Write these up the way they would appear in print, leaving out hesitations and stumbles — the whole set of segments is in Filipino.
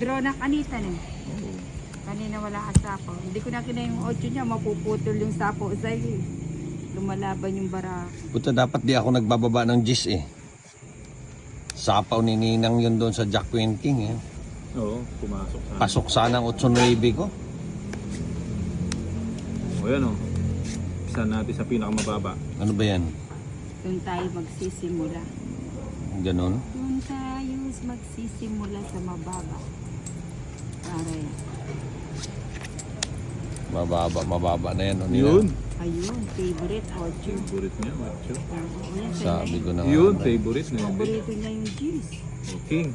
Draw na kanita eh. Oo. Kanina wala ang sapo. Hindi ko na kina yung 8 niya, mapuputol yung sapo sa iyo. Lumalaban yung bara. Puta, dapat di ako nagbababa ng gis eh. Sapaw ni Ninang yun doon sa Jack Quinting eh. Oo, pumasok sana. Pasok sana ang 8-9 ko. O yan o. Isa natin sa pinakamababa. Ano ba yan? Doon tayo magsisimula. Ganon? Doon tayo magsisimula sa mababa. Para yan. Mababa na yan. O, Ninang. Yun. Ayun, favorite 8. Favorite niya, macho. Sabi ko na nga. Yun, ba. favorite na yun. Paborito niya yung cheese. Okay.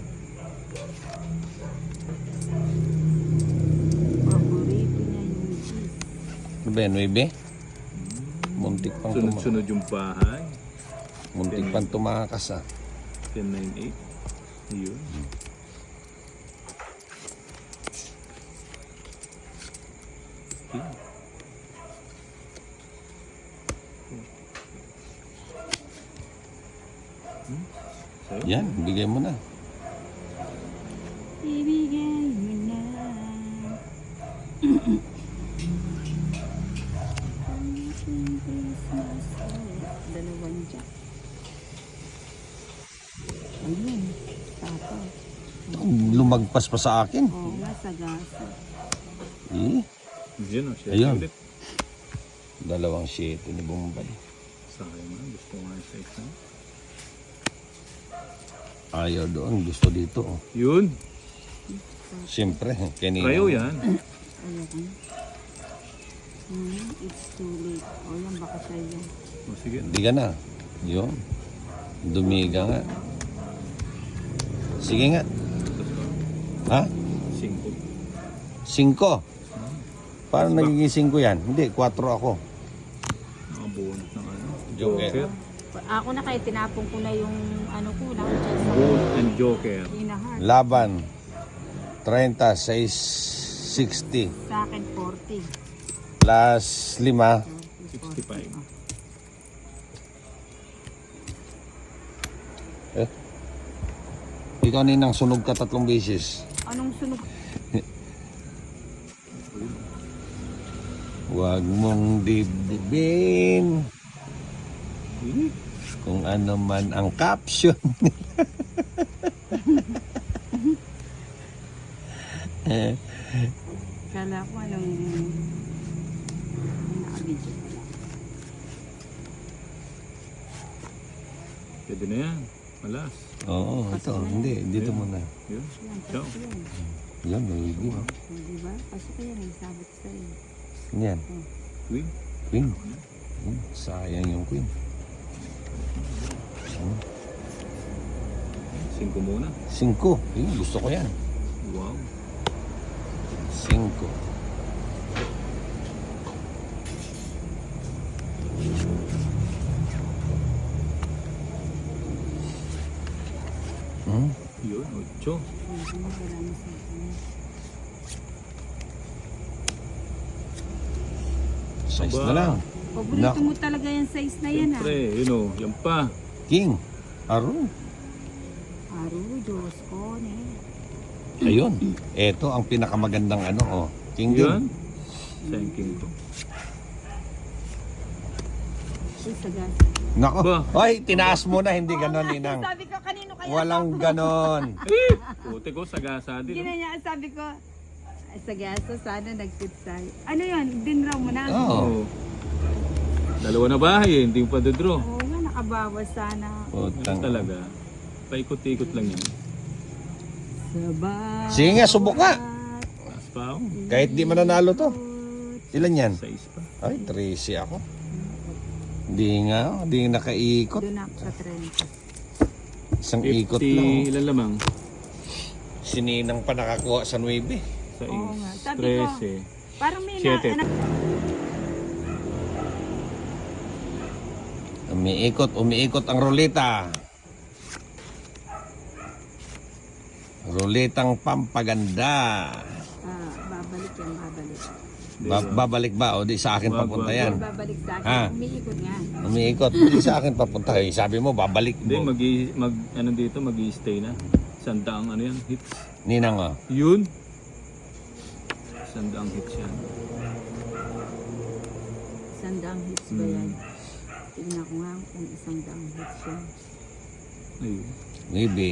Paborito niya yung cheese. Ano ba yan, 9? Muntik pang, Sunod-sunod yung bahay. muntik pang tumakas ah. 1098. Yun. Okay. Sa'yo? Yan, bigay mo na. Ibigay mo na. Ating Christmas light. Dalawang jack. Ayun, tapo. Lumagpas pa sa akin. Oo nga, sagasa. Eh, Yun o, siya Ayun. ulit. 2-7 ni Bombay. Sayang na, gusto ko nga yung size na. Ayaw doon, gusto dito. Oh. Yun, Siyempre, kanina. kayo yan. Ayoko na. It's too late. O yan, baka sa'yo yan. O sige, Hindi ka na. Yun. Dumiga nga. Sige nga. Ha? 5. 5. Paano nagiging 5 yan? Hindi, 4 ako. Nakabunot ng ano. Joker. Joker. Ako na kayo, tinapon ko na yung ano ko lang dyan sa Bull and Joker. inahard. Laban. 30, 6, 60. Sa akin, 40. Plus 5. 65. Ikaw Ninang, sunog ka 3 beses. Anong sunog? Huwag mong dibdibin kung ano man ang caption. Kala ko anong nakabidyo ko lang. Pwede na yan. Malas. Oo, ito. Hindi, dito muna. Yun. Yan, Ciao. pasok yan. Yan, maybe. O, diba? Pasok yan, ang sabot sa'yo. Yan. Queen. Queen. Sayang yung queen. 5 muna. 5. Gusto ko yan. Wow. 5. Yun, 8. Wala na sa akin. Size Aba. na lang. Paborito Nako. mo talaga yung size na yan Siyempre, yun o. Yan pa. King. Aro. Aro, Diyos ko, ne. Ayun. Ito ang pinakamagandang ano. Oh. King Yun. din. Thanking to. Uy, sagas. Nako. Ba? Hoy, tinaas mo na. Hindi ganon, Ninang. Sabi ko, kanino kaya? Walang ganon. Puti ko, sagasa din. Gina niya, sabi ko, sagasa, sana nagtitsay. Ano yun? Dinraw mo na? Oo. Oo. Dalawa na bahay eh. Hindi mo pa dodraw. Oo nga, nakabawas sana. Yan Putang. talaga. Paikot-ikot lang yan. Sabay. Sige nga, subok nga. Taas pa ako. Kahit di mananalo to. Ilan yan? 6 pa. Ay, 13 ako. Hindi nga, hindi nakaikot. Doon ako sa 30. Isang 50, ikot lang. ilan lamang? Sininang pa nakakuha sa 9. Sa Oo nga. Sabi ko, 13. parang may na, Siyete. Umiikot ang ruleta. Ruletang pampaganda. babalik yan, babalik. Babalik ba? O di sa akin Wag, papunta wag, yan. Babalik sa akin, Ha? umiikot nga. Umiikot. Di sa akin papunta. Eh, sabi mo, babalik Hindi, mo. ano dito, mag-i-stay na. Sandaang ano yan, hits. Ninang, oh. Yun. Sandang hits yan. Sandang hits ba yan? Tignan ko nga kung isang daang hits yan. Ayun. Maybe.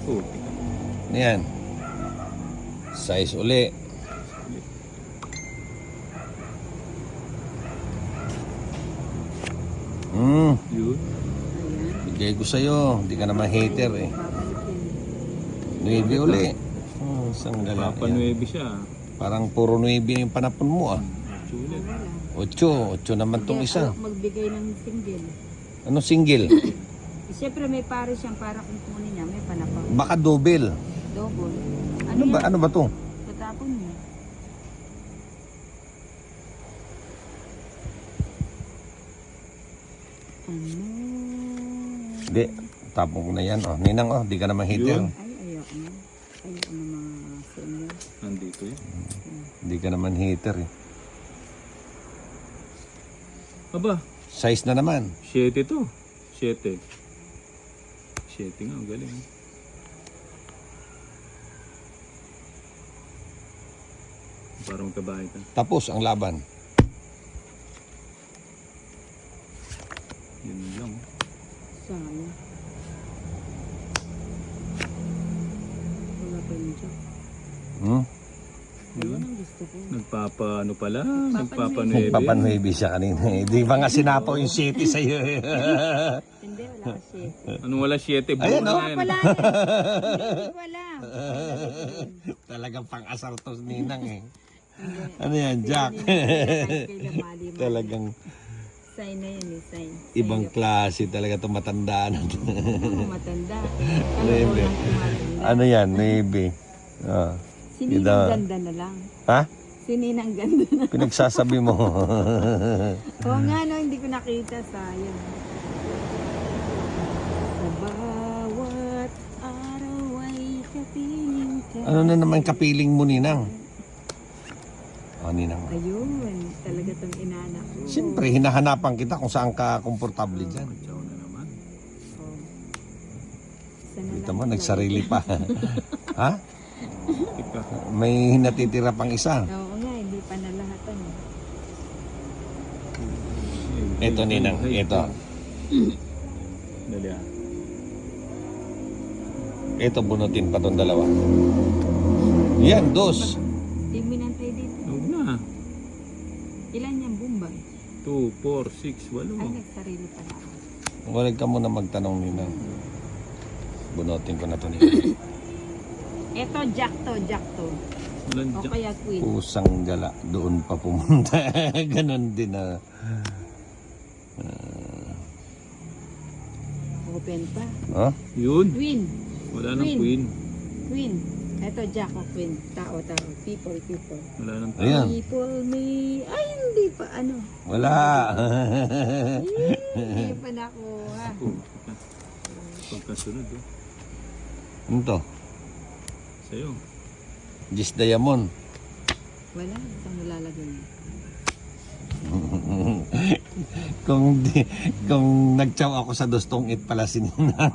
Oh. Ano yan? Size uli. Yun. Ayan. Bigay ko sa'yo. Hindi ka naman hater eh. Babalikin. 9 uli. Isang lalaki. Papa 9 siya. Parang puro 9 yung panapon mo ah. Sulit. Wala. 8 naman tong Hindi, isa. alok magbigay ng single. Ano single? Siyempre may pare siyang para kung kunin niya, may panapang. Baka double. Double. Ano ba to? Tatapon niya. Ano? Hindi. Tapong ko na yan. Oh. Ninang, oh. Di ka naman hater. Yun. Ay, ayoko na. Ayoko na mga senior. Nandito yun. Di ka naman hater eh. Aba, Size na naman. 7 to. 7. 7 nga, ang galing. Parang magkabahay ka. Tapos ang laban. Yun lang. Sayang. Wala pa yung job. Hmm? Ayun ang gusto ko. Nagpapaano pala? Nagpapanuebe. Nagpapanhuebi siya kanina eh. Di ba nga sinapaw yung city sa'yo eh. Hindi, wala kasi. Anong wala 7? Ayan, oh. Wala eh. Hindi ko alam. Talagang pang-asar to ninang eh. Ano yan, Jack? Talagang Sign na yun eh, sign. ibang klase talaga itong matanda na to. Matanda. Maybe. Ano yan, maybe. Ah. Sininang ganda na lang. Ha? Sininang ganda na. Pinagsasabi mo. Oo nga no, hindi ko nakita. Sayang. Sa bawat araw ay kapiling ka. Ano na naman kapiling mo, ninang? Oh, ninang. Ayun, talaga itong inanak ko. Siyempre, hinahanapan kita kung saan ka komportable dyan. Ciao na naman. Oh. Sana Ito lang mo, talaga. nagsarili pa. Ha? Ika. May natitira pang isa. Oo nga, hindi pa nalahatan. Ito, ninang. Ito. Dali ah. Ito, bunutin pa tong dalawa. Yan, dos. Hindi minantay dito. Huwag na. Ilan yung Bombay? 2, 4, 6, 8. Ay, nagsarili pala ako. Huwag ka muna magtanong, ninang. Bunutin ko na to, ninang. Eto, Jack to. Walang O jack. kaya Queen. Pusang gala. Doon pa pumunta. Ganon din na. Open pa. Oh? Yun. Queen. Wala nang queen. Queen. Eto, Jack o Queen. Tao. People. Wala nang tao. Ayan. People may... Ay, hindi pa. Ano? Wala. Hindi pa nakuha. Oh, pagkasunod oh. Ano to? Sa'yo. Gis Diamond. Wala. Itong nilalagay niya. kung nagtsaw ako sa dostong it pala si Ninang.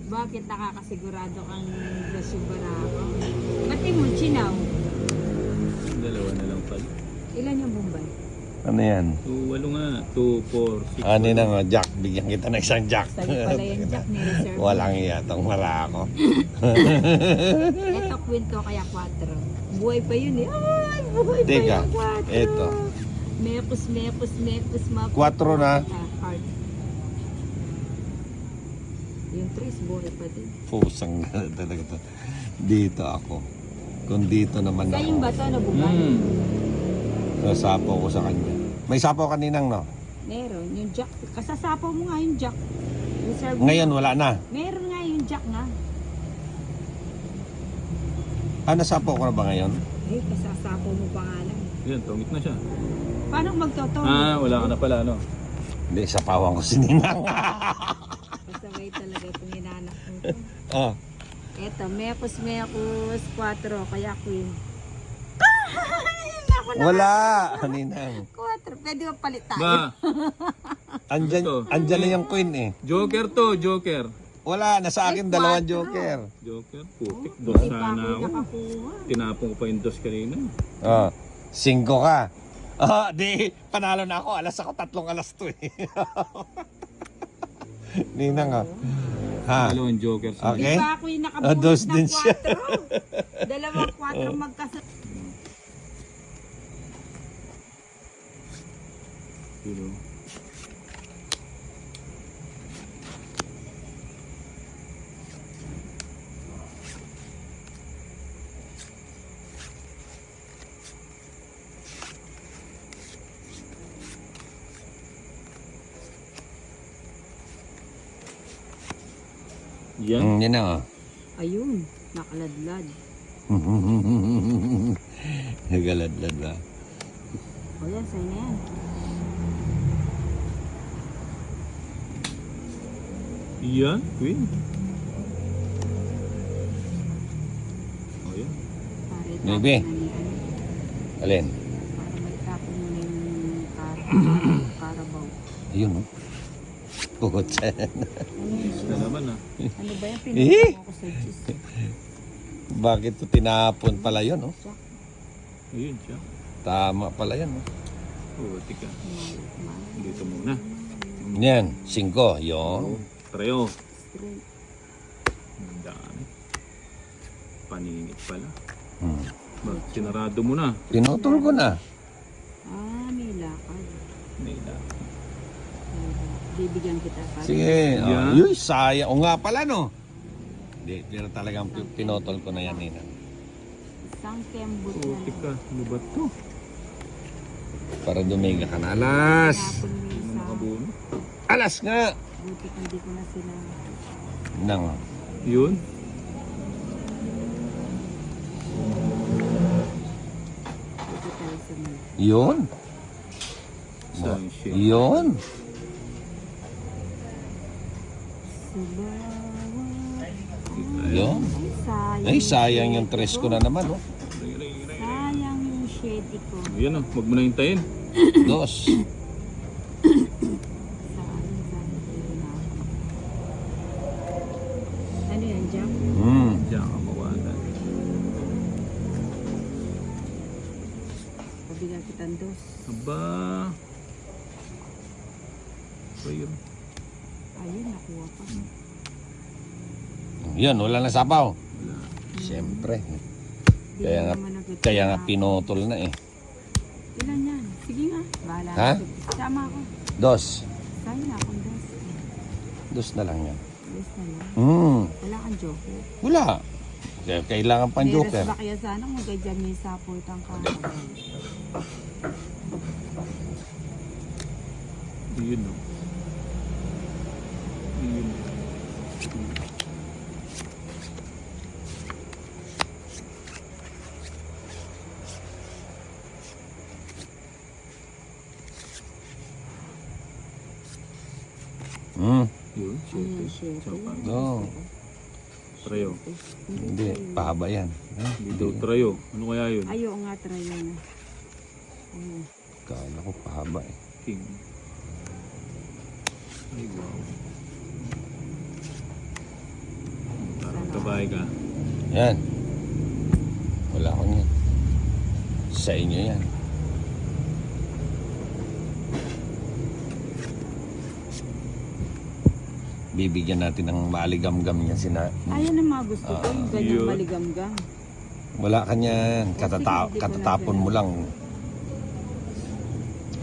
Bakit nakakasigurado kang Grasyo Barako? Ba't di mo chinaw? Dalawa na lang pala. Ilan yung Bombay? Ano yan? 2, 8 nga. 2, 4, 6. Ano na nga, Jack. Bigyan kita ng isang Jack. Sa'yo pala yung Jack ni Reserve. Walang iya. Tong wala ako. Eto, Queen to kaya 4. Buhay pa yun eh. Ay, buhay pa Teka, yung 4. eto. Mepos, mapos. 4 na. Heart. Yung 3 buhay pa din. Pusang gala talaga to. Dito ako. Kung dito naman Sa ako. yung bato na bubay? Sasapaw ko sa kanya. May sapaw kaninang, no? Meron. Yung Jack. Kasasapaw mo nga yung Jack. Reserve Ngayon, wala na. Meron nga yung Jack nga. Nasapaw ko na ba ngayon? Eh, kasasapaw mo pa nga lang. Yan, tungit na siya. Paano magtotoo? Wala ka na pala, no? Hindi, sapawan ko si Ninang. Kasabay talaga itong inanak mo to. Oh. Eto, mepos, 4. Kaya Queen. Wala, Ninang. 4. Pwede mo palit tayo. Ba, Andyan, Ito. andyan na yung queen eh. Joker to, Joker. Wala, nasa akin Ay, dalawang 4. joker. Joker, putik. Oh, Dos hindi pa sana ako ako. nakakuha. Tinapon ko pa yung dos kanina. Oh, 5 ka. Ah, di, panalo na ako. Alas ako, 3 alas to eh. Ninang ah. Ha? Dalawang joker sa Okay. Di ba ako yung Ah, nakabunot dos ng din siya. 4? Dalawang 4 magkasunod. Pero, yan. Yan na oh. Ayun, nakaladlad. Nagaladlad ba? O yan, sa'yo na yan. Yan, queen. O yan. Para itapon Maybe. na ni ano. Alin? Para maitapon mo na yung karabaw. Ayun oh. Pukot sa... Ano yun siya? Na naman ah. Ano ba yan? Eh? Pinagpapon ko sa cheese. Bakit to tinapon pala yun oh? Jack, Ayun siya. Tama pala yun oh. Putik ka. mal. Dito muna. Yan, 5. Yun. Oh, Treo. Straight. Ang dami. Paninit pala. Hmm. Sinarado mo na. Pinutol ko na. Ah, may lakad. May na. Bibigyan kita para. Sige. Oh, Yan. yuy, sayang. O nga pala no. Hindi, pero talagang pinutol ko na yan nina. Isang kembot na Putik ka. lang. Ano ba to? Para dumiga ka na. Alas! Tapon mo Ano isa. nakabuno? Alas nga! Buti hindi ko na sila. Nang. Yun. Buti tayo sa mga. Yun. Sayang shit. Yun. Yun. Sayang. Ay, sayang yung 3 ko na naman oh. Sayang yung shady ko. Yan ah. Huwag mo na hintayin. 2. Sayang, sayang. Ano yan, Jack? Diyan ka mawalan. Pabigyan kitang dos. Aba. So yun. Ayun, nakuha pa. Yun, wala na sapaw. Wala. Siyempre. Di Kaya nga, naman agad kaya nga na- pinutol na eh. Ilan yan? Sige nga. Bahala. Ha? ka. Sama ako. 2. Kaya na akong dos. 2 na lang yan. Dos na lang. Wala kang joke. Wala. Kaya kailangan pang joker. Meron ba kaya sana kung ganyan may support ang karabaw? Yun o. Yun. Yun. Ano Shit. shit? Sapa. No. Trayo. Hindi, pahaba yan. Hindi daw trayo. Ano kaya yun? Ayaw nga try yun. Ayun. Kala ko pahaba eh. King. Ay wow. Parang kabay ka. Yan. Wala akong yan. Sa inyo yan. Bibigyan natin ng maligamgam yan sina. Ayan ang mga gusto ko. Yung ganyang Yun. maligamgam. Wala ka niyan. Katatapon mo lang.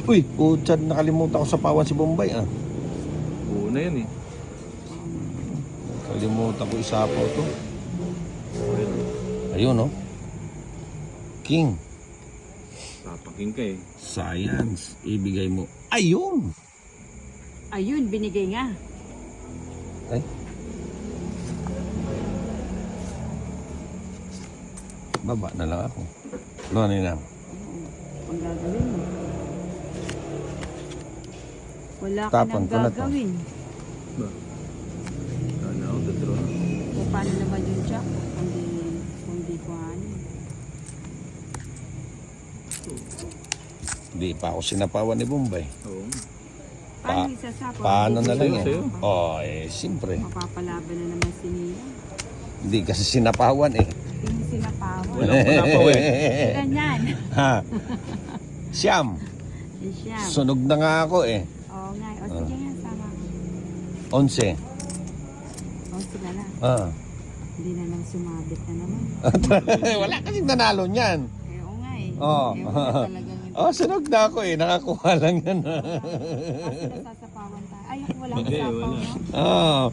Uy, putsad, nakalimutan ko sa pawan si Bombay ah. Oo na yan eh. Kalimutan ko isapaw to. Ayun. Ayun oh. King. Papaking ka eh. Science. Ibigay mo. Ayun. Ayun, binigay nga. Ay. Baba na lang ako. No, Ninang. Ang gagawin mo. Wala ka Tapon nang ko na to. gagawin. Ba? Sana ako dadraw na. O paano naman yung Jack? Kung di ko ano. Di pa ako sinapawan ni Bombay. Oo. Paano isasapaw? Paano na lang Sa'yo, yan? Oh, siyempre. Mapapalaban na naman si Nia. Hindi kasi sinapawan eh. Hindi sinapawan. Walang panapaw eh. Ganyan. Ha? Siyam. Si Siyam. Sunog na nga ako eh. Oo nga. O sige nga, sama ko. 11. O sige na. Ah. Hindi na lang sumabit na naman. Wala kasing nanalo niyan. Eh, oo nga eh. Oo. Eh, wala talagang Oh, sunog na ako eh. Nakakuha lang yan. kasi nasasapawan tayo. Ay, wala Hindi, sapaw, wala. no? Oh.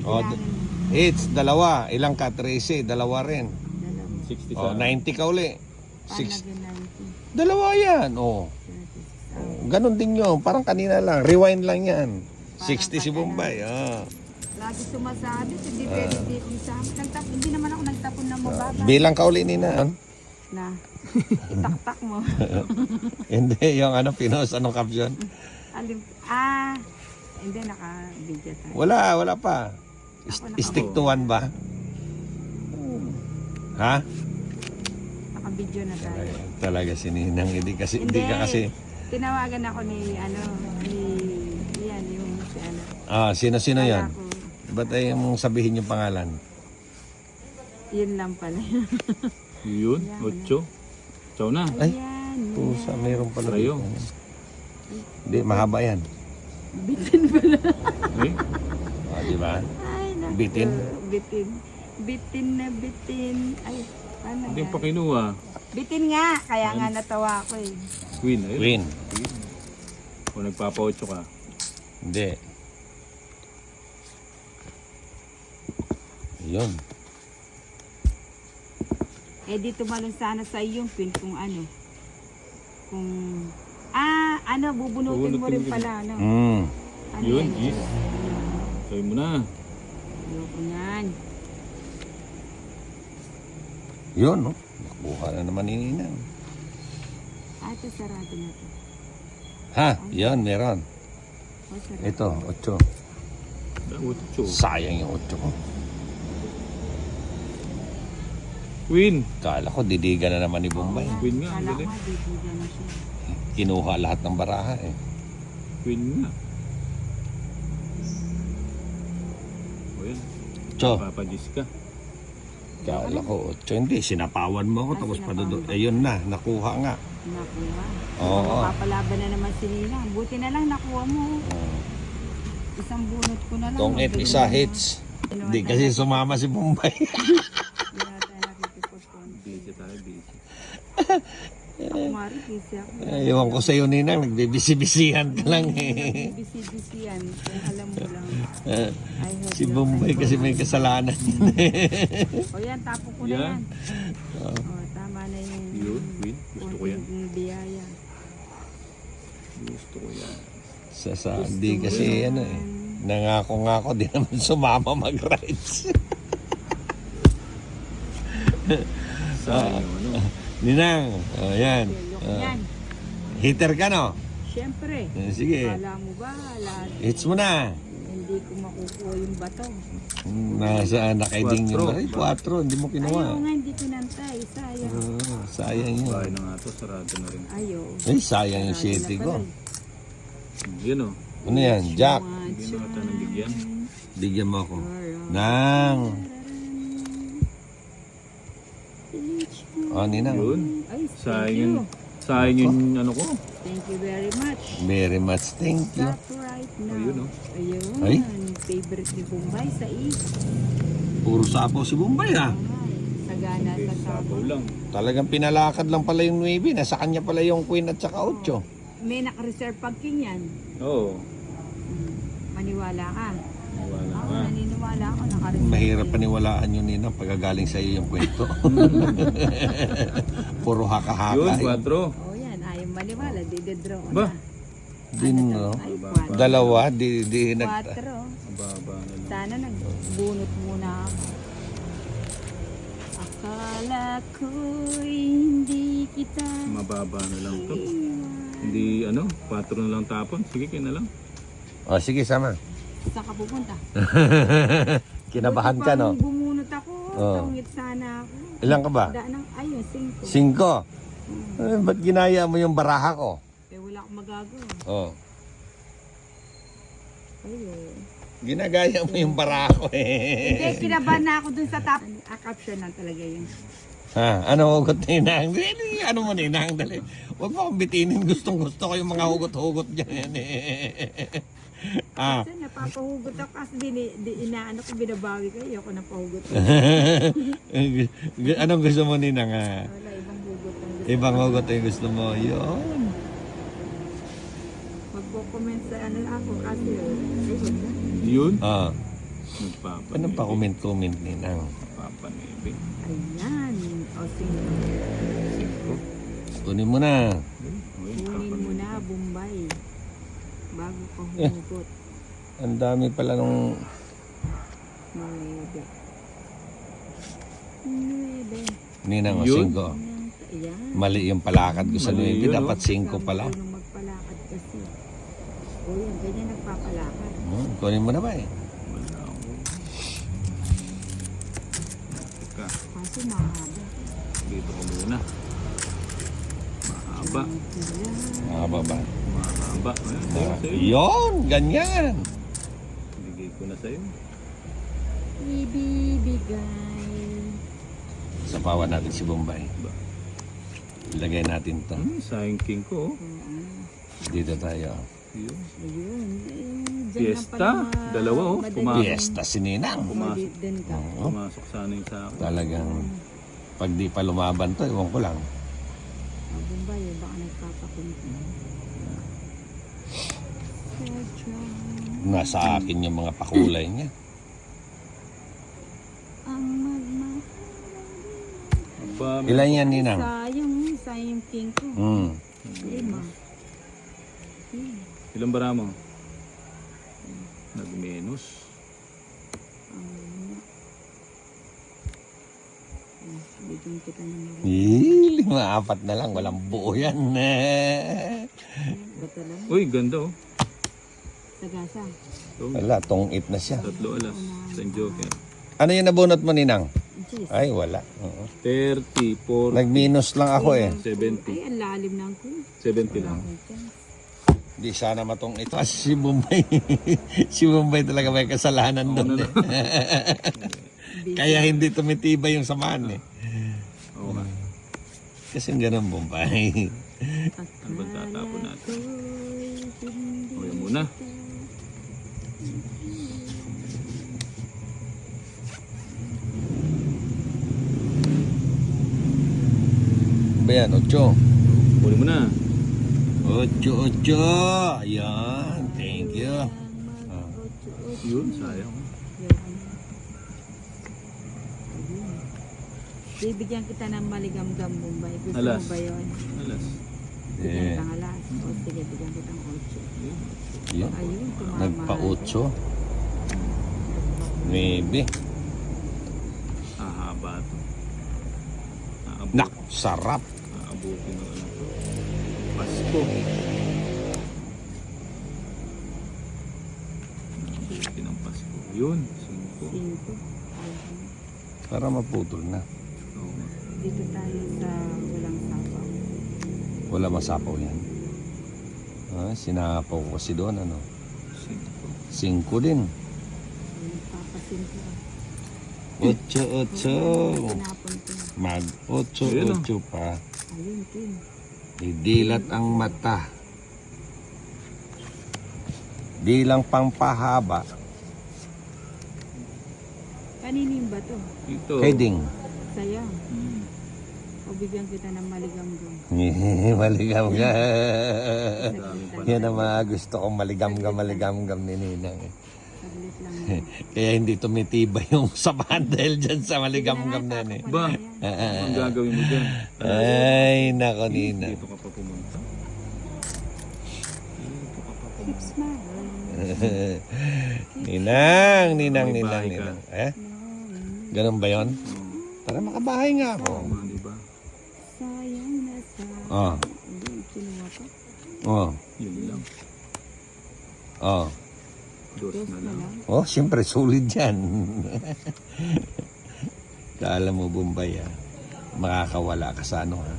Oh, Kailangan it's dalawa. Ilang ka? 13. Dalawa rin. dalawa. 60 Oh, sa 90 ka uli. Paano 6. naging 90? Dalawa yan. Oh. 36. Ganon din yun. Parang kanina lang. Rewind lang yan. Parang 60 si kanina. Bombay. Ah. Lagi sumasabit. Hindi pwede dito sa amin. Hindi naman ako nagtapon ng mababa. Bilang ka uli Nina. Na, itaktak mo. Hindi, yung ano, pinos, anong caption? Hindi, naka-video tayo. Wala pa. Ako, Stick to one ba? Ha? Naka-video na tayo. Talaga si Ninang, hindi Hindi, ka kasi, tinawagan ako ni, yan, yung si sino Kala yan? ko, Ba't ay mong sabihin yung pangalan? yun lang pala. Yun, 8. Chow na. Ay, Ayan. pusa, mayroon pala. Rayo. Hindi, mahaba yan. Bitin pala. Eh, Di ba? Ay, naku. Bitin? Bitin. Bitin na bitin. Ay, paano hindi yan? pa kinuha. Bitin nga, kaya nga natawa ako eh. Queen, ayun. Queen. O nagpapa-8 ka. Hindi. Yun. Eh di tumalon sana sa iyong pin kung ano. Kung bubunutin mo rin pala ano. Ano Yun, yan? yes. Sabi mo na. Ayoko yan. Yun, no? Nakuha na naman ni Ninang. Ito sarado na to. Ha? Yun, meron. O sarado. Ito, 8. 8. Sayang yung 8 ko. Queen. Kala ko, didigan na naman ni Bombay. Queen nga, ang Kala ko galing. nga, bibigyan na siya. Kinuha lahat ng baraha eh. Queen nga. O yan. Cho, Papadis ka. kala ko 8. Hindi, sinapawan mo ako tapos sinapawan padudot. ba? Ayun na, nakuha nga. Nakuha. Oo. Mapapalaban na naman si Nina. Buti na lang nakuha mo. Isang bunot ko na lang. Tong et isa hits. Hindi kasi sumama si Bombay. Busy tayo, busy. Ako mari, busy ako. Ewan ko sa'yo, Ninang, nagbibisi-bisihan ka lang eh. Busy yan. Kung alam mo lang. I hope Si you Bombay can kasi go. may kasalanan yun eh. O yan, tapo ko na Yan. yan. O, tama na yun. Yun, Queen. Gusto ko yan. Konting biyaya. Gusto ko yan. Di kasi ano eh. Nangako nga ako, di naman sumama mag-rides. Sayang yung ano. Ninang, yan. Look yan. Hitter ka no? Siyempre. Sige, Kala mo ba, hits mo na. hindi ko makukuha yung bato. Nasaan nakaiding yung 4. 4, hindi mo Ayaw kinuha. nga, hindi pinantay. Sayang. Sayang yun. Bahay na nga to, sarado na rin. Ayaw. Ay, sayang yung Sarado na 7 ko. pala. Yun o. Ano yan? Jack, Hindi na ata nang bigyan. bigyan mo ako. Nang. Oh, Ninang. Yun. Ay, thank Sayang you. yun. Sayang yung ano ko. Thank you very much. Very much thank you. Stop right now. Ayun, oh. Ayun. Ay. Favorite ni Bombay sa East. Puro sapaw si Bombay ha. Sagana Hindi, ka sa sabaw lang. Talagang pinalakad lang pala yung 9. Nasa kanya pala yung Queen at saka 8. May naka-reserve pag king yan. Oo. Maniwala ka. Wala Ako ka. naniniwala ako naka-reserve. Mahirap paniwalaan yun Ninang pagkagaling sa iyo yung kwento. Puro haka-haka. Yun, eh. 4. Oh yan, ayaw maniwala. Di-draw Ba? na. Din, no? Ay, Dalawa, di nag... 4. Mababa na lang. Sana nagbunot muna ako. Akala ko'y hindi kita Mababa na lang to. iwan. Hindi ano, 4 na lang tapon. Sige, kayo na lang. O, sige, sama. Saan ka pupunta? Kinabahan ka, no? Buti pang bumunot ako. Oo. Tawngit sana ako. Ilan ka ba? Daan ng, ayun, 5. 5. Ba't ginaya mo yung baraha ko? Eh, wala akong magagawa. Oh. Ayo. Ginagaya mo yung barako Hindi, eh. kinabahan na ako dun sa top. Caption lang talaga yun. Ha? Ano hugot ninang? Ano mo ninang? Dali. Huwag mo akong bitinin. Gustong gusto ko yung mga hugot-hugot dyan eh. Ah. Kasi napapahugot ako kasi inaano ko binabawi ko. Ayoko napahugot. Anong gusto mo ninang? Ha? Wala, ibang hugot ang gusto. Ibang hugot yung gusto mo. Yun. Magpo-comment sa ano ako kasi ayun na. Yun. Ah. Nagpapanibig. Anong pa comment ninang? Nagpapanibig. Ayan. O sige. Kunin mo na. Kunin mo na, Bombay. Bago ka humugot. Ang dami pala nung... 9. 9. Ninang o Yun. 5. Ayan. Mali yung palakad ko sa Mali 9. yun, Dapat 5 pala. Marunong magpalakad kasi. O yan, ganyan nagpapalakad. Kunin mo na ba eh? Wala ako. Teka, Kaso mahaba. dito ko muna. Mahaba. Mga baba. Mahaba. Ayan, sa'yo. Yun! Ganyan! Bigay ko na sa'yo. Ibibigay. Sapawan natin si Bombay. Ba? Ilagay natin to. Sayang king ko. Oh. Dito tayo. Yun. Ayun. Dyan Fiesta. lang pala Dalawa, oh. madali. Fiesta si Ninang. Pumasok. Din ka. Oo. Pumasok sana yung sa akin. Talagang pag di pa lumaban to, ewan ko lang. Bombay, baka nagpapakunti. Nasa akin yung mga pakulay niya. Ang magmahal. Aba, Ilan yan, Ninang? Sayang king ko. 5. ilang bara mo? Nag-minus. Bigyan kita ng mga 5, 4 na lang. Walang buo yan. bata lang. Uy, ganda oh. Sagasa. So, Wala, tong-it na siya. 3 alas. St. Joker. Ano yung nabunot mo, Ninang? Jeez. Ay, wala. Oo. 30, 40, Nag-minus lang ako eh. 70. Ay, ang lalim ng ko. 70 lang. Di sana matong ito. Kasi si Bombay. Si Bombay talaga may kasalanan doon eh. Kaya hindi tumitibay yung samahan eh. Oo nga. Kasi ganun Bombay. Ano ba tatapon natin? O, yan muna. Ba yan, 8. Kunin mo na. 8. Ayan, thank you. Yun, sayang. Bibigyan kita ng maligam-gam, Bombay. Gusto Alas. mo ba yun? Alas. Bigyan Eh, kitang alas. O sige, bigyan kitang 8. Yun. yun. Ayun, tumama. Nagpa-8. Maybe. Hahaba ito. Nak, sarap. Aabutin ng ano to. Pasko. Aabutin ng Pasko. Yun, 5. 5. Para maputol na. Oo nga. Dito tayo sa walang sapaw. Wala masapaw yan. Sinapaw ko kasi doon, ano. 5. 5 din. Nagpapasin ko. 8. Tinapon ko. Mag Ayun, 8 pa. Ayun, King. Idilat ang mata. Di lang pangpahaba. Kaninin ba to? Ito. Kay Ding. Sa'yo. Hmm. O bigyan kita ng maligam-gam. Maligam ka. Dami pala. Yan ang mga gusto kong maligam ni Ninang. Saglit lang yan. Kaya hindi tumitibay yung sabahan dahil dyan sa maligam-gam na yan eh. Ba? Ang gagawin mo dyan? Ay, nako Ninang. Dito ka pa pumunta. Dito ka pa Keep pumunta. smiling. Ninang. May bahay ka. Ganun ba yon? Para makabahay nga ako. Oo nga, di ba? Sayang na sayang. Oh. Ayun, kinuha ko. Oh. Yun lang. Oh. Dos Dos na na lang. lang. Oh, siyempre solid yan. Kala mo Bombay makakawala ka sa ano ha.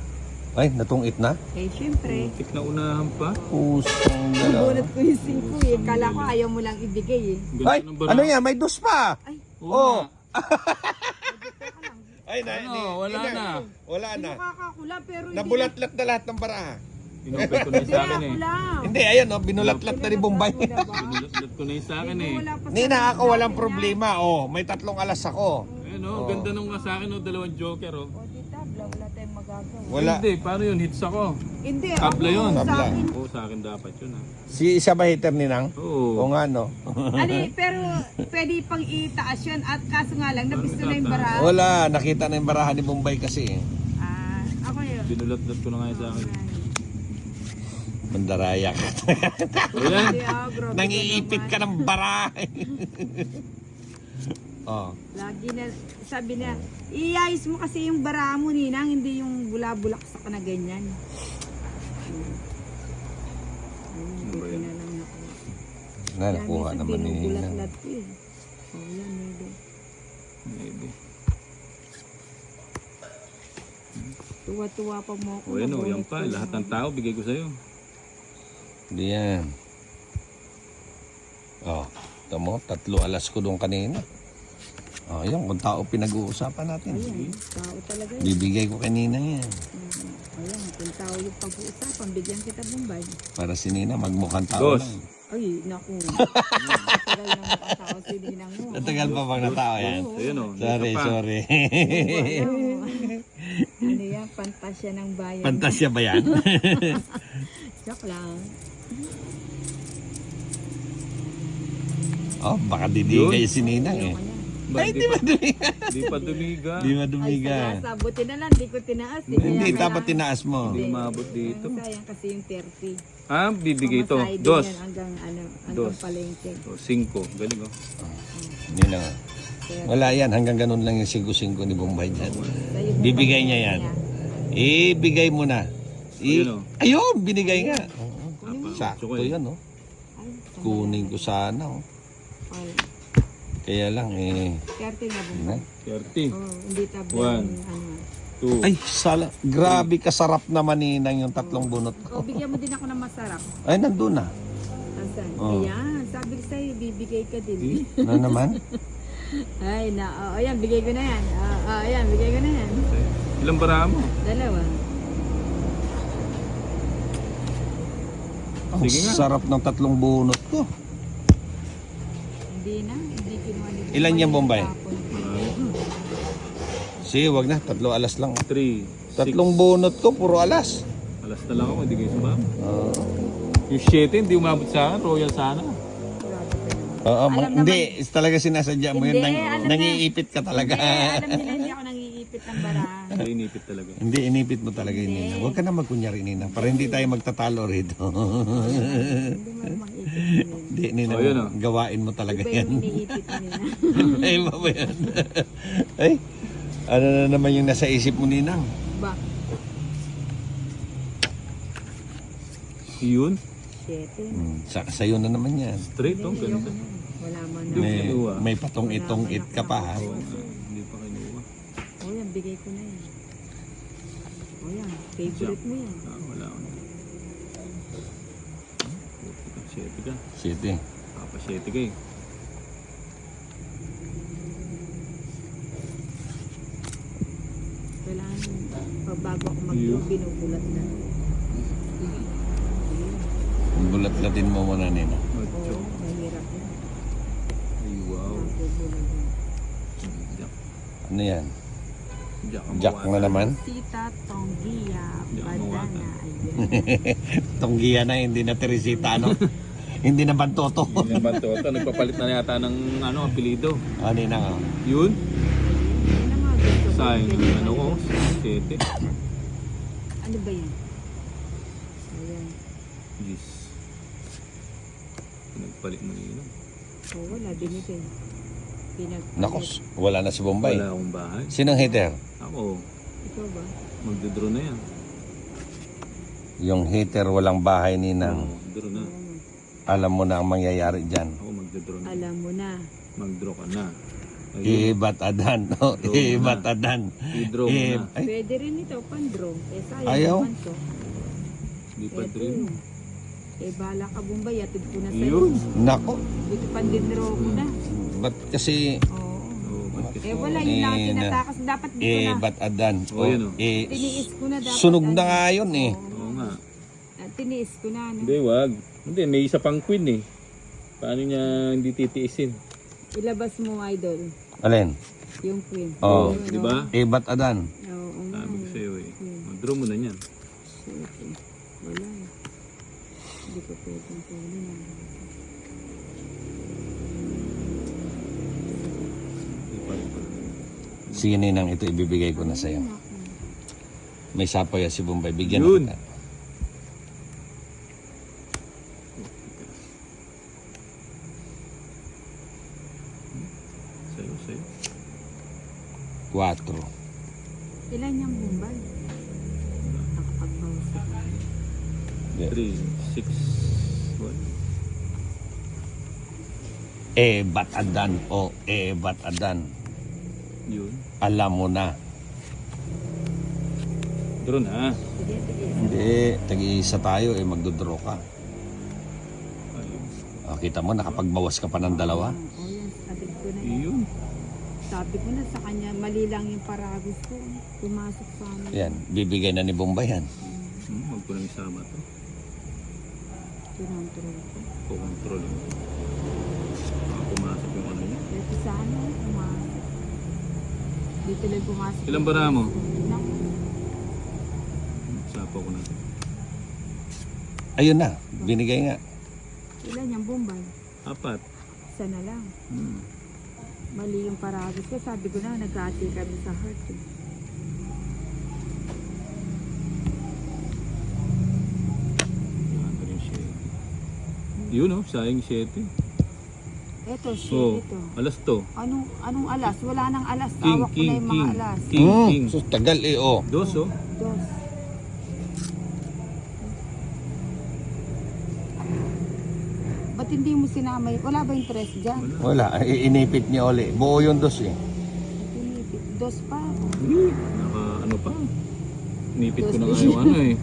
Ay, natungit na? Eh, syempre. Tik na unahan pa. Pusong dalawa. Bunot ko yung singko eh. Kala ko ayaw mo lang ibigay eh. Ganda Ay, ng bara. ano yan? May dos pa! Ay, Oo Oh. nga. Ay, Ano, wala na. Wala hindi na. nakakakula pero hindi Nabulatlat na lahat ng baraha. Inopay ko na yung sa akin eh. nakakula. Hindi, ayan o, binulatlat na ni Bombay. Binulat ko na yung sa akin eh. Nina, ako walang problema. Oh, may 3 alas ako. Ayun oh, ganda nung nga sa akin oh, 2 joker oh. O di tabla, wala tayong magagawa. Wala. Hindi, paano yun? Hits ako. Hindi, Tabla ako, yun. sa Tabla. akin. Oo, sa akin dapat yun ah. Si isa ba hater ni Nang? Oo Oo. nga, no? Ali, pero pwede pang itaas yun at kaso nga lang, napisto na yung bara. Wala, nakita na yung baraha ni Bombay kasi. Ah, ako yun. Binulat-lat ko na nga yung sa akin. Mandaraya ka. Ayan. Hindi, grabe Nangiipit ka naman. ng baraha. Oh. Lagi na, sabi na, iayos mo kasi yung bara mo, Ninang, hindi yung bula-bulak sa na ganyan. ba yan? Na lang nakuha. Na, nakuha Minsan naman ni Nang. binubulat-lat ko eh. Oh, yan, maybe. Maybe. Tuwa-tuwa pa mo ako. O yan oh, yan nabuhat pa. ko Lahat na. ng tao bigay ko sa'yo. Hindi yan. Oh, ito mo, 3 alas ko doon kanina. Oh, yan, kung tao pinag-uusapan natin. Ayan, tao talaga yun. Bibigay ko kanina yan. Ayan, kung tao yung pag-uusapan, bigyan kita Bombay. Para si Nina magmukhang tao Dos. lang. Ay, naku. Matagal na mukhang tao si Ninang mo. Natagal pa bang na tao yan? Ayun oh. Sorry, isa pa. sorry. Ano yan, pantasya ng bayan. Pantasya ba yan? Joke lang. Oh, baka dibigay si Ninang eh. Ayoko yan. Ay, di ba dumiga? Di pa dumiga. Di ba Ay, dumiga? sabuti na lang, di ko tinaas. Eh. Hindi, Kaya dapat tinaas mo. Hindi umabot dito. Sayang kasi yung 30. Ah, bibigay ito. Pamasahe din Dos. yan hanggang, hanggang Dos. palengke. O, 5. Galing oh. Ninang. Kaya, Wala yan, hanggang ganun lang yung 5-5 ni Bombay dyan. sa'yo mo Bibigay pa niya niya. yan. Ibigay mo na. Ayun, oh. Ayun, binigay nga. Apa, Sakto gusto ko eh. yan, oh. Ay, Kunin ko sana, oh. Ay, Kaya lang, eh. 30 na Ano? Bombay. 30. Oh, hindi tabla One. yung ano. 2. Ay, grabe kasarap naman Ninang yung 3 bunot O, ko. bigyan mo din ako ng masarap. Ay, nandun na. Asan? Oh. Ayan, sabi ko sa'yo, bibigay ka din. Ano naman? Ay, ayan, bigay ko na yan. Ayan, bigay ko na yan. Ilang bara mo? 2. Ang Sige nga. sarap ng 3 bunot ko. Hindi kinuha ni Bombay. Ilan yan, Bombay? Tapon. Sige, wag na. 3 alas lang. 3. 3 bunot ko, puro alas. Alas na lang ako, hindi kayo sumama. Oo. Yung 7, hindi umabot sa akin. Royal sana. Grabe ka naman. Oo, Alam hindi. Talaga sinasadya mo yun. Hindi, alam na. Nangiipit ka talaga. Hindi, alam nila hindi ako nangiipit ng bara. Ay, inipit talaga. Hindi, inipit mo talaga yun, Nina. Huwag ka na magkunyari, Nina. Para hindi tayo magtatalo rito. Hindi mo namang ipit yun. Hindi, Nina. Oh, yun, oh. Gawain mo talaga Iba yan. yung iniipit mo nila. Ay, ba ba yan? Ay, ano na naman yung nasa isip mo, Ninang? Ba? Yun. 7. Sa'yo na naman yan. Straight, oh. Ganda. Wala man Hindi na. mo kinuha. May patong-itong-it ka pa, ha? Oo nga, hindi pa kinuha. O yan, bigay ko na yan. O yan, favorite mo yan. Ah, wala ako na. 7 ka. City. Papa 7 ka eh. Kailangan pag bago ako Iyo. binubulat na. Bulat-latin mo muna, Nina. Macho. Oo, mahirap yan. Ay, wow. Mabubulat yan. Jack. Ano yan? Jack ang Jack mawata. na naman? Tita Tonggia, Hindi ako Badana, mawata. ayan. Tonggiya na, hindi na Teresita, ano? Hindi na Bantoto. Hindi naman to. Nagpapalit na yata ng ano, apelido. Ano na nga? Yun. Yan ang mga gusto ko. Sayang yung ano ko. 7. Ano ba yan? Ayan. Yes. Nagpalit mo yun. Oo, wala binigay. Nakos, wala na si Bombay. Wala akong bahay. Sinong hater? Ako, Ikaw ba? magdodraw na yan. Yung hater walang bahay, Ninang. Oo, draw na. Alam mo na ang mangyayari dyan. Ako magdodraw na. Alam mo na. Magdraw ka na. Ayun. Batadan. Oh, Draw mo na. batadan. I-draw mo na. Ay, Pwede rin ito, pan-draw. Eh, sayang Ayaw. naman to. Hindi pa Ito. dream. Eh, bala ka Bombay, atid ko na sa'yo. Yun. nako. Buti pan-draw ko na. Ba't kasi Oo. Oh, ba't kasi? Eh, wala yung lang Eh, tinatakas. Dapat dito na. batadan. Oh, yun, oh. Tiniis ko na dapat. Sunog na ano. nga yun eh. Oo nga. Tiniis ko na. Ano? Hindi, wag. Hindi, may isa pang queen eh. Paano niya hindi titiisin? Ilabas mo, idol. Alin? Yung queen. Oo. Yun, Di ba? Batadan. Oo, nga. Sabi ko sa'yo eh. Queen. Draw mo na yan. Shit, eh. Wala eh. Hindi ko pwedeng kunin. Sige ninang, ito ibibigay ko na sa'yo. May sapaw si Bombay. Bigyan Yun. na kita. Sa'yo, sa'yo. 4. Ilan yung Bombay? Nakapagbawas ka. 3, 6, 1. Batadan o batadan. Yun. Alam mo na. Draw na. Sige, sige. Hindi, tag-iisa tayo magdodraw ka. Ayun. Kita mo, nakapagbawas ka pa ng dalawa. Oo, yan. Atid ko na. Yun. Sabi ko na sa kanya, mali lang yung paragos ko. Pumasok sa amin. Yan, bibigay na ni Bombay yan. Huwag ko nang isama to. Kinontrol ko. Kukontrol mo. Pumasok yung ano niya. Dito sa ano, pumasok. Dito lang pumasok. Ilang bara mo? Naku, Sapa ko na. Ayun na, binigay nga. ilan yung Bombay? 4. Isa na lang. Hmm. Mali yung paragos ko. Sabi ko na, nagkati kami sa heart. Eh. Yan pa rin 7. Yun oh, sayang 7. Eto, shit, Oh, ito. alas to. Anong alas? Wala nang alas. King, Tawak ko king, na yung mga king. alas. King. Sus, tagal oh. Dos oh. Dos. Ba't hindi mo sinamay? Wala ba yung tres dyan? Wala, inipit niya uli. Buo yung dos eh. Pinipit. Dos pa ako. Hindi. Ano pa. Nipit ko na nga yung ano eh.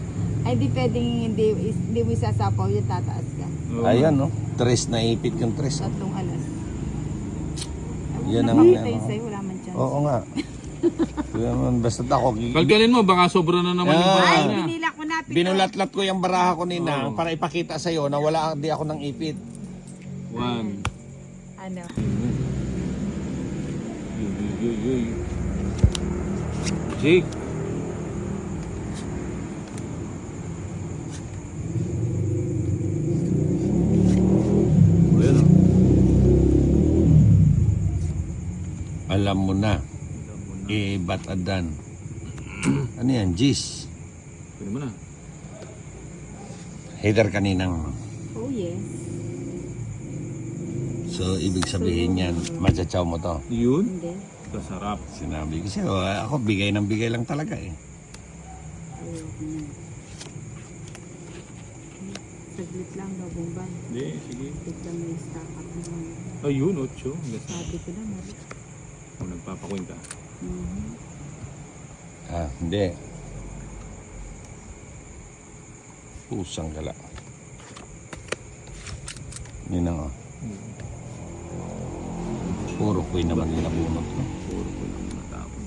Ay, di pwedeng hindi mo isasapaw yung tataas ka. Oo. Ayan no, tres na ipit yung tres. Oh. Tatlong alas. Yan ang Nakakita ano. yun sa'yo, wala man chance. Oo nga. Yan man, basta ako. Kalkalin mo, baka sobra na naman yung Ah. baka Ay, niya. binila ko na. Binulatlat ko yung baraha ko ninang Oo. para ipakita sa iyo na wala di ako ng ipit. 1. Ano? Yuy. Jake. Ayan oh. Alam mo na, Alam mo na. batadan. Ano yan, Gis? Pwede mo na. Hater kaninang. Oh, yes. So, ibig sabihin yan, machachaw mo to. Yun. Hindi. Kasarap. Sinabi ko sa'yo, ako bigay ng bigay lang talaga eh. Ayoko na. Saglit lang daw, Bombay. Hindi, sige. Saglit lang may stock up naman. Ayun, 8. Sabi ko na, mali. Kung nagpapakwenta. Hindi. Pusang gala. Ninang oh. Puro ko'y naman yung nabunot ko. Puro ko lang natapon.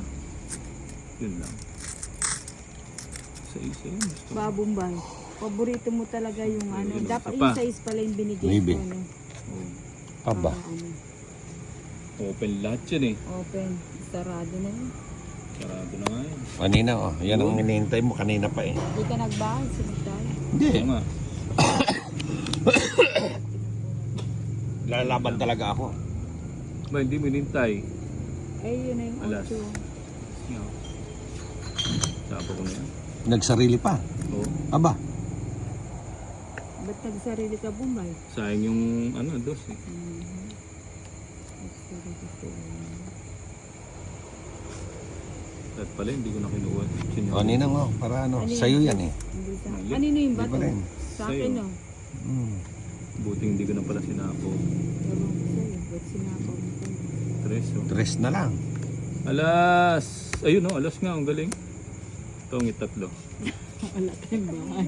Yun lang. Sa isa yun. Gusto ko. Ba, Bombay. Paborito mo talaga yung ano. Ayun, Dapat isa pa. yung size pala yung binigay Maybe. ko. Ano, Oh, Aba. para ano, open lahat yan eh. open. Sarado na yun. Sarado na nga yan. Kanina oh. Yan ang hinihintay mo kanina pa eh. Hindi ka nagbahay, sunod tayo. Hindi. Oo nga. Lalaban talaga ako. Ba, hindi mo inintay. Ay, yun na yung Alas. 8. Yan. Sapa ko na yan. Nagsarili pa. Oo. Aba. Ba't nagsarili ka, Bombay? Sayang yung ano, dos eh. Nagsarili ko. At pala hindi ko na kinuha. Sino? O ninang oh. Para ano. Ano yun? Sa'yo yan eh. Hindi sa... Mali. Kanino yung Hindi bato? pa rin. Sa akin, Sa'yo. no? Hmm. Buti hindi ko na pala sinapo. Ewan ko sa'yo. Ba't sinapaw mo ko? Tres, oh. 3 na lang. Alas! Ayun, oh, alas nga, ang galing. Tongit 3. Wala tayong bahay.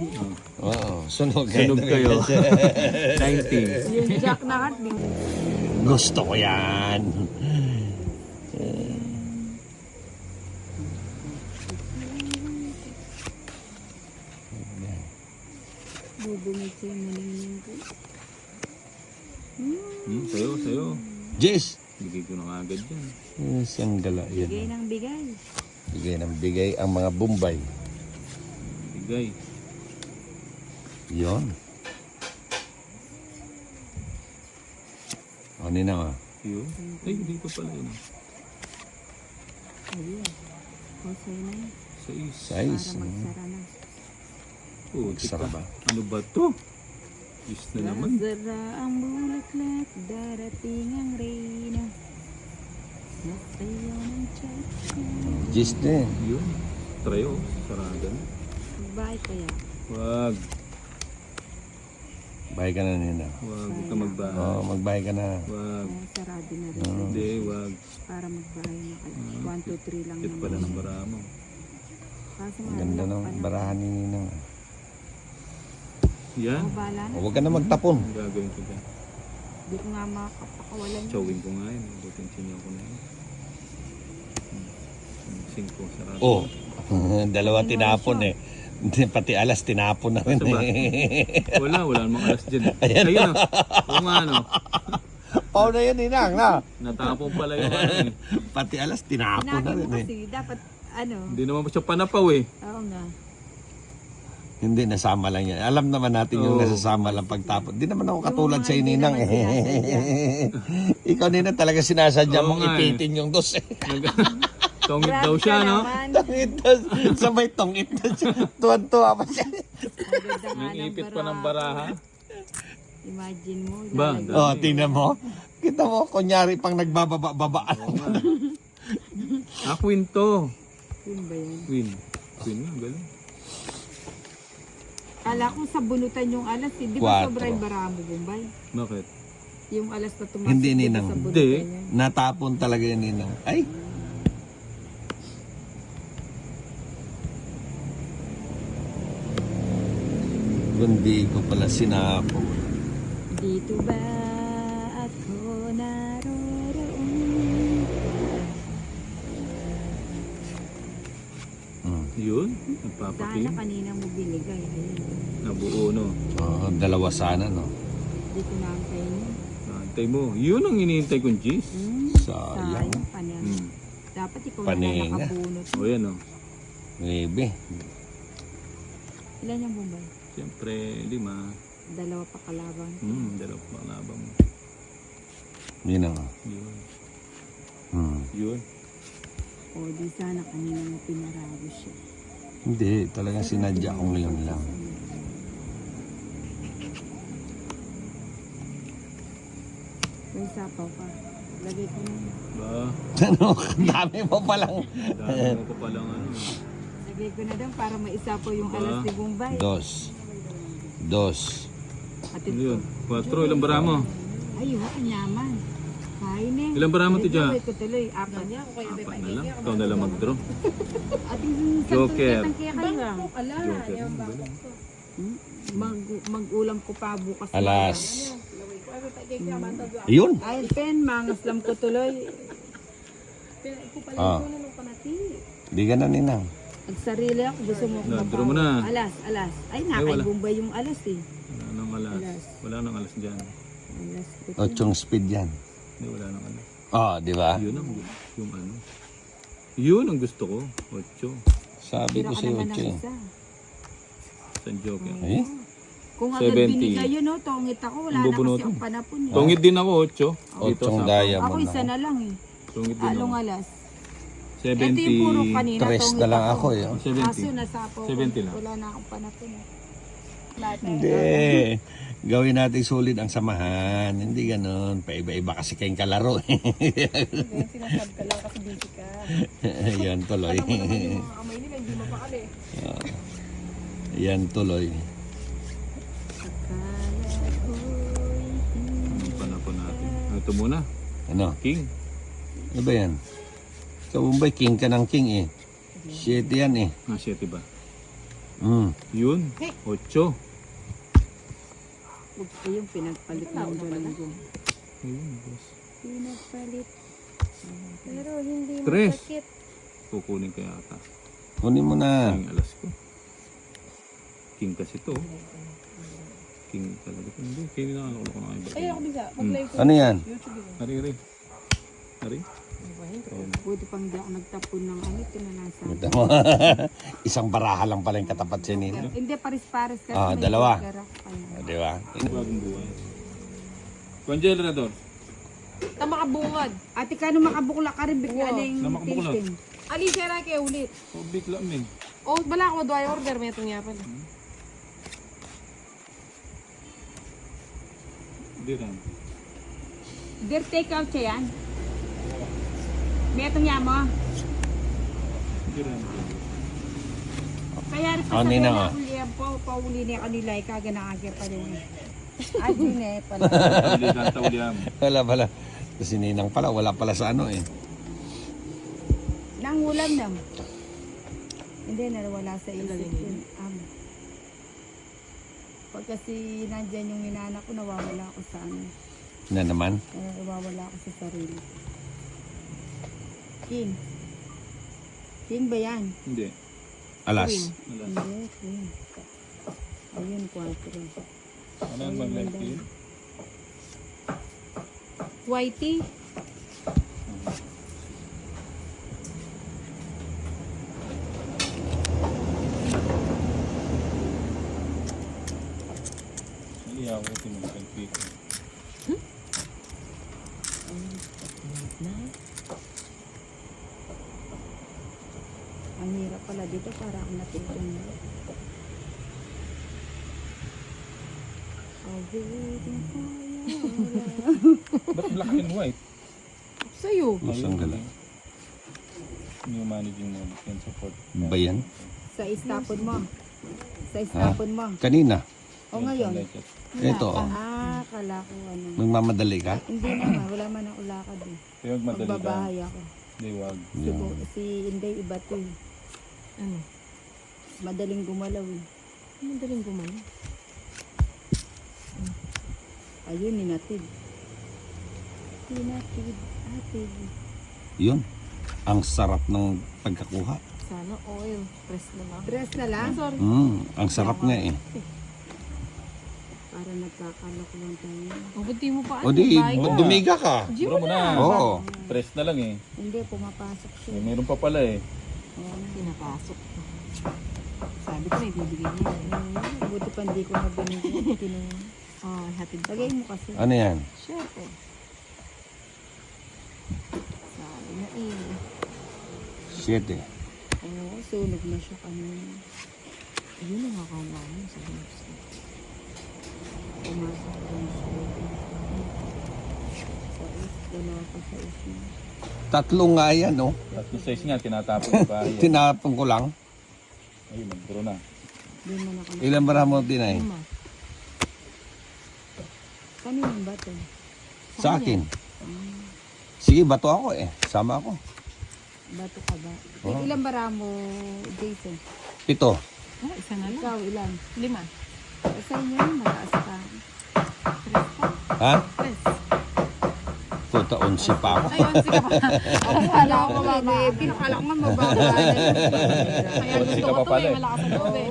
Oo, sunog kayo. Sunog kayo. 90. Yung jack na heart, di Gusto ko yan. bubungit siya yung maning ko. Sayo, sayo. Jess! Bigay ko na agad yan. Siyang gala Bigay yan. ng bigay. Bigay ng bigay ang mga Bombay. Bigay. Yon. O, ninang ah. Yun. Ay, hindi ko pala yun. Ayun. Kusay na yun. 6. Size. Para magsara na. Oh, Sarap ba? Ano ba to? Is na naman. Nasara ang bulaklak, darating ang reyna. Nasayaw ng chacha. Jess din. Yun. Try, oh. Saragan. Bahay kaya. Wag. Bahay ka na, ninang. Wag. Huwag ka magbahay. Oo, magbahay ka na. Wag. Kaya sarado na rin. Hindi, wag. Para magbahay na kayo. 1, 2, 3 lang Kit pala ng bara mo. Kaso Ang nga, ganda wala ng pa na. barahan ni ninang. Yan. Ako bahala na. O, huwag ka na magtapon. Ang gagawin ko dyan. Hindi ko nga makapakawalan. Chowing ko nga yun. Buting sinyo ko na yun. 5 sarado. Oh, dalawa tinapon eh. Pati alas tinapon na rin Basta ba? eh. Wala namang alas dyan. Ayan. Ayun, oh. Oo nga, no. Pao na yan, ninang, na. Natapon pala yung ano eh. Pati alas tinapon na Sinabi rin mo eh. kasi, dapat, ano, Hindi naman siya panapaw eh. oo nga. Hindi, nasama lang yan. Alam naman natin yung Oo. nasasama lang pagtapon. Hindi naman ako katulad Yung sa mga hindi ininang naman eh. Ikaw ninang talaga sinasadya Oo mong nga eh. ipitin yung dos eh. Tongit Grabe daw ka siya, no? naman. Tongit dos. Sabay tongit dos. Tuwan-tuwa pa siya. Ang ganda nga May ipit pa ng baraha. Imagine mo. Ba, lalagay- Oh, tingnan mo. Kita mo, kunyari pang nagbababa-babaan. Oo nga. Queen to. Yun ba yan? Queen. Queen nga, galing. Kala ko sa bunutan yung alas, eh. Di Quatro. ba sobra yung baraha mo, Bombay? Bakit? Yung alas na tumasok. Hindi, di ba Ninang. sa bunutan Hindi. yan? Natapon talaga yun, ninang. Ay! Hindi ko pala sinapon. Dito ba ako naroroon? Yun. Sana Nagpapakin. kanina mo binigay. Ayun. Nabuo, no? Oh, dalawa sana, no? Hindi ko naantayin yun. Naantay mo. Yun ang hinihintay kong G's. Sayang. Sayang pa niya. Hmm. Dapat ikaw Paninga. na nakabunot. O yan, no? Maybe. Ilan yung Bombay? Siyempre, 5. Dalawa pa kalaban. Dalawa pa labang mo. Yun na nga. Yun. Yun. O di sana kanina mo pinarago siya. Hindi, talagang sinadya ko ngayon lang. May sapaw pa. Lagay ko na yun. Ba? Ano, dami mo palang. Dami mo pa palang ano. Lagay ko na doon para maisapaw yung Ba? alas ni Bombay. Dos. Atin Ano yun? 4. Ilang bara mo? Ay, ang yaman. Kain eh. Ilang bara mo, Tidya? Lagay ko tuloy. Apat. 4 na lang. Ikaw na lang mag-draw. Ating Joker. kaya kayo. Joker. Mag-ulam ko pa bukas. Alas. Yun. Ay, pen, mangaslam ko tuloy. Ah. Di ka na, ninang. Nagsarili ako, gusto mo Na, kumapaw. draw mo na. Alas. Ay, wala. nakaibumba yung alas eh. Wala nang alas. Wala nang alas dyan. Alas ko. 8 speed yan. Hindi, wala nang alas. Oh, di ba? Yun ang yung ano. Yun ang gusto ko. 8. Sabi ko Tira ka sa naman 8 ng eh. isa. Sa Joker. Eh? Kung agad 70. binigay yun, no, tongit ako. Wala na kasi Bubunutin. ang panapon eh. Tongit din ako, 8. Dito 8 sa diamond Ako isa na. na lang eh. Tongit din Along ako. alas. Ito yung puro 70. kanina. 3 tongit na lang ako eh. oh. 70. Kaso nasapaw ko. 70 lang. Wala na akong panapon eh. Hindi. Gawin natin sulit ang samahan. Hindi ganun. Paiba-iba kasi kayong kalaro. Sinasab ka lang kasi busy ka. Yan tuloy. Amay nila, hindi mapakali. Yan tuloy. Ano pa na po natin? Ito muna. Ano? King. Ano ba yan? Ikaw Bombay, king ka ng king eh. 7 yan eh. 7 ba? Yun. 8. Huwag ko yung pinagpalit ng galunggong. Ayun, boss. Pinagpalit. Pero hindi Tres. masakit. Kukunin ko yata. Kunin mo na. King alas ko. King kasi to. King talaga to. Hindi, king na ako na kayo. Ay, ako bisa. Mag-live ko. Ano yan? YouTube yun. Hari. Buti pang di ako nagtapon ng ano, tinanasa. Ito mo. Isang baraha lang pala yung katapat siya nila. Hindi, paris-paris kasi Ah, may dalawa. garak pa yan. Di ba? Bagong buhay. Congeler na doon. Tama ka bungad. Ate, kano makabukla ka rin, bigla na yung Na makabukla. tiltin. Ali, siya na kayo ulit. Oh, bigla min. Oh, bala ako doon order. May itong nga pala. Hindi rin. Dear, take out siya yan. May itong niya mo. Hindi rin. Kaya rin pa Ano sa na mga nga? ulihan po, pauli niya kanila, kaganakagya pa rin. Ay, di na eh pala. Hindi kanta uliam. Wala pala. Si Ninang pala, wala pala sa ano eh. Nangulam na. Hindi, nawala sa isip yun. Pag kasi nandyan yung inana ko, nawawala ako sa ano. Na naman. Nawawala ako sa sarili. King. King ba yan? Hindi. Alas. Wala. Hindi, King. Ayun, 4. Ano ang mag-live yun? Whitey. Hindi ako tinagpagpit. Ang hirap pala dito para ako natigyan mo. Oh, waiting for you. Ba't black and white? Sa'yo. Isang gala. New managing mode can support. Ba yan? Sa istapon mo. Sa istapon mo. Kanina. O ngayon. Ito. Oh. Kala ko ano. Magmamadali ka? Hindi naman, wala man ang ulakad eh. Kaya magmadali ka. Magbabahay ako. Hindi, wag. Si Inday iba to eh. Ano? Madaling gumalaw eh. Madaling gumano. Ayun, ninatid. Ninatid. Atid. Yun. Ang sarap ng pagkakuha. Sana oil. Press na lang. Dress na lang. Sorry. Ang sarap nga eh. Para nagkakalak lang tayo. O, ba't di mo pa O di, Bahay ko. dumiga ka. Di Bro mo mo na. na. Oo. Press na lang eh. Hindi, pumapasok siya. Meron pa pala eh. Pinapasok. Sabi ko na ibibigay niya. Buti pa hindi ko na binigyan. Oh, hatid ko. Lagay mo kasi. Ano yan? Siyempre. Sabi na eh. 7. Oo, sunog na siya kanina. Ayun ang akala mo sa house. Pumasok ko na siya. Sa is, wala pa sa is na. 3 nga yan, no? Tatlo size nga, tinatapon yung bahay. Tinapon ko lang. Ayun, nag-draw na. Hindi mo na kami. Ilan bara mo din ay? Mama. Kanina ba ito? Sa akin. Sige, bato ako eh. Sama ako. Bato ka ba? Oo. Ilan bara mo, Jason? 7. Oh, isa na lang. Ikaw, ilan? 5. Sa inyo, mataas ka. Ha? Press. Puta, 11 pa ako. Ay, 11 ka pa. Akala ko mababa. Pinakala ko nga mababa. Kaya gusto ka ko pa to pala eh. eh. Malakas ang loob eh.